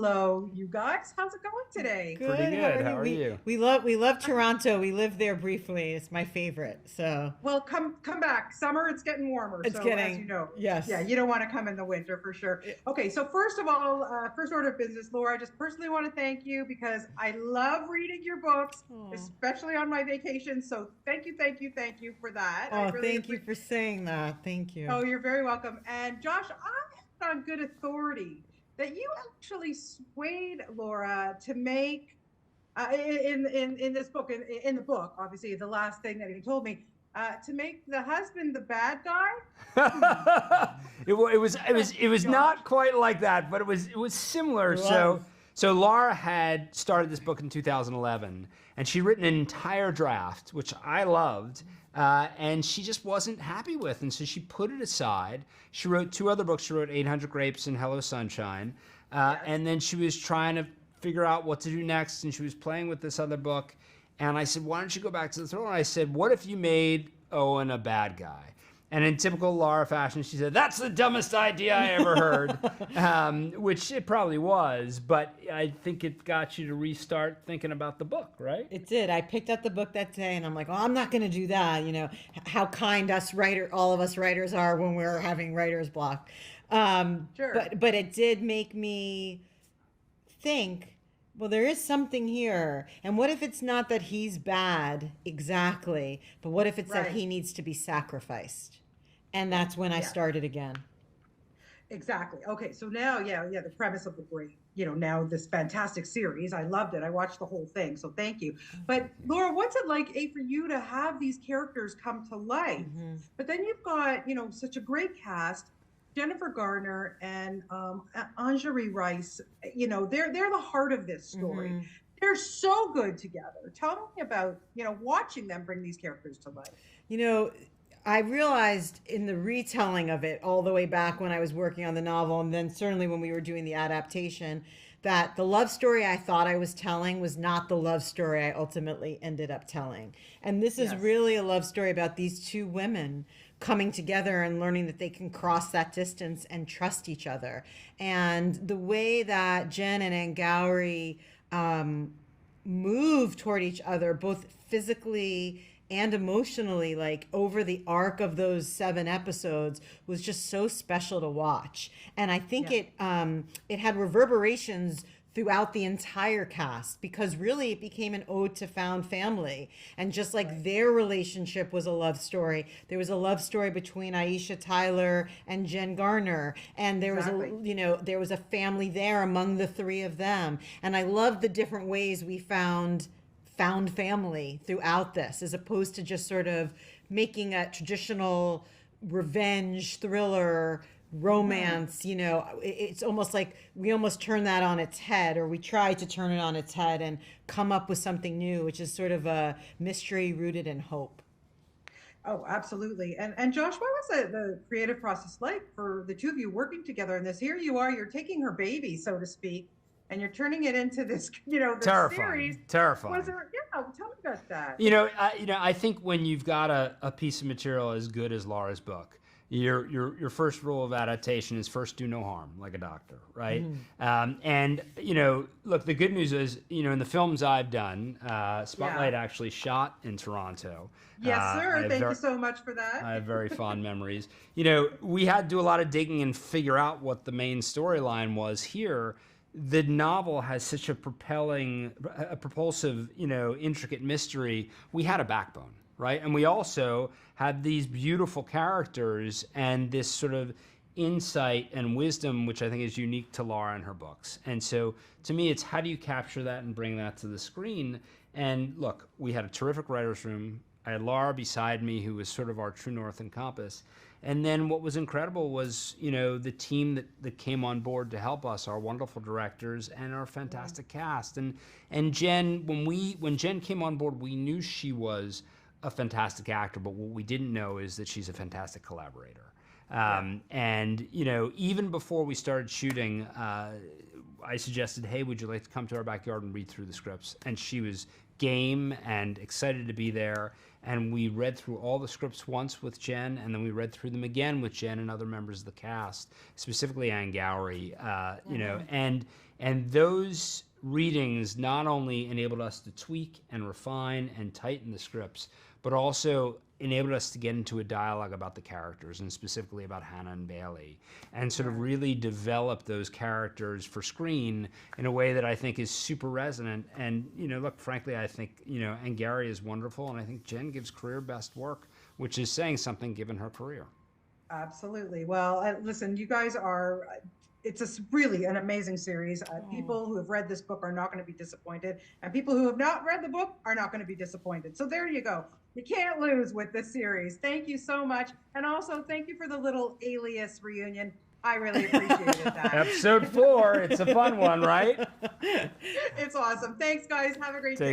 hello, you guys. How's it going today? Pretty Good. good. How are you? We love Toronto. We lived there briefly. It's my favorite. So Well, come back. Summer, it's getting warmer. it's So as you getting know, yeah, yes. you don't want to come in the winter for sure. Okay, so first of all, first order of business, Laura, I just personally want to thank you because I love reading your books, Oh, especially on my vacation. So thank you for that. I oh, really thank you appreciate. for saying that. Thank you. Oh, you're very welcome. And Josh, I have on good authority that you actually swayed Laura to make in this book in the book, obviously the last thing that he told me, to make the husband the bad guy. Hmm. It was Josh. not quite like that, but it was similar. It So was. so Laura had started this book in 2011, and she'd written an entire draft, which I loved, and she just wasn't happy with, and so she put it aside. She wrote two other books. She wrote 800 Grapes and Hello Sunshine, Yes. and then she was trying to figure out what to do next, and she was playing with this other book. And I said, why don't you go back to the throne? And I said, what if you made Owen a bad guy? And in typical Laura fashion, she said, that's the dumbest idea I ever heard, which it probably was, but I think it got you to restart thinking about the book, right? It did. I picked up the book that day, and I'm like, "Oh, I'm not going to do that." You know how kind all of us writers are when we're having writer's block. Sure. But it did make me think, well, there is something here. And what if it's not that he's bad exactly, but what if it's that Right. he needs to be sacrificed? And that's when I Yeah. started again. Exactly. Okay. So now, yeah, the premise of the great, now this fantastic series. I loved it. I watched the whole thing. So thank you. But Laura, what's it like, for you to have these characters come to life? Mhm. But then you've got, such a great cast. Jennifer Garner and Anjali Rice, they're the heart of this story. Mhm. They're so good together. Tell me about, watching them bring these characters to life. You know, I realized in the retelling of it all the way back when I was working on the novel, and then certainly when we were doing the adaptation, that the love story I thought I was telling was not the love story I ultimately ended up telling. And this is Yes. really a love story about these two women coming together and learning that they can cross that distance and trust each other. And the way that Jen and Angourie move toward each other, both physically and emotionally, like over the arc of those 7 episodes, was just so special to watch. And I think Yeah. it had reverberations throughout the entire cast, because really it became an ode to found family. And just like Right. their relationship was a love story, there was a love story between Aisha Tyler and Jen Garner, and there was Exactly. there was a family there among the three of them. And I loved the different ways we found family throughout this, as opposed to just sort of making a traditional revenge thriller romance. It's almost like we almost turn that on its head, or we try to turn it on its head and come up with something new, which is sort of a mystery rooted in hope. Oh, absolutely. And Josh, what was the creative process like for the two of you working together in this? Here you are, you're taking her baby, so to speak, and you're turning it into this, this series. Terrifying, terrifying. Was there, tell me about that. I think when you've got a piece of material as good as Laura's book, your first rule of adaptation is first do no harm, like a doctor, right? And look, the good news is, in the films I've done, Spotlight Yeah. actually shot in Toronto. Yes, I sir. have Thank you ver- so much for I that. have very fond memories. We had to do a lot of digging and figure out what the main storyline was here. The novel has such a propulsive, intricate mystery. We had a backbone, right? And we also had these beautiful characters and this sort of insight and wisdom, which I think is unique to Laura and her books. And so to me, it's how do you capture that and bring that to the screen? And look, we had a terrific writer's room. I had Laura beside me, who was sort of our true north and compass. And then what was incredible was, the team that came on board to help us, our wonderful directors and our fantastic cast. And Jen, when Jen came on board, we knew she was a fantastic actor, but what we didn't know is that she's a fantastic collaborator. And even before we started shooting, I suggested, hey, would you like to come to our backyard and read through the scripts? And she was game and excited to be there. And we read through all the scripts once with Jen, and then we read through them again with Jen and other members of the cast, specifically Anne Gowrie, you know, and those readings not only enabled us to tweak and refine and tighten the scripts, but also enabled us to get into a dialogue about the characters, and specifically about Hannah and Bailey, and sort of really develop those characters for screen in a way that I think is super resonant. And, you know, look, frankly, I think, you know, Anne Gowrie is wonderful, and I think Jen gives career best work, which is saying something given her career. Absolutely. Well, listen, you guys are, it's really an amazing series. People who have read this book are not going to be disappointed, and people who have not read the book are not going to be disappointed. So there you go. You can't lose with this series. Thank you so much. And also thank you for the little Alias reunion. I really appreciated that. Episode 4. It's a fun one, right? It's awesome. Thanks, guys. Have a great day.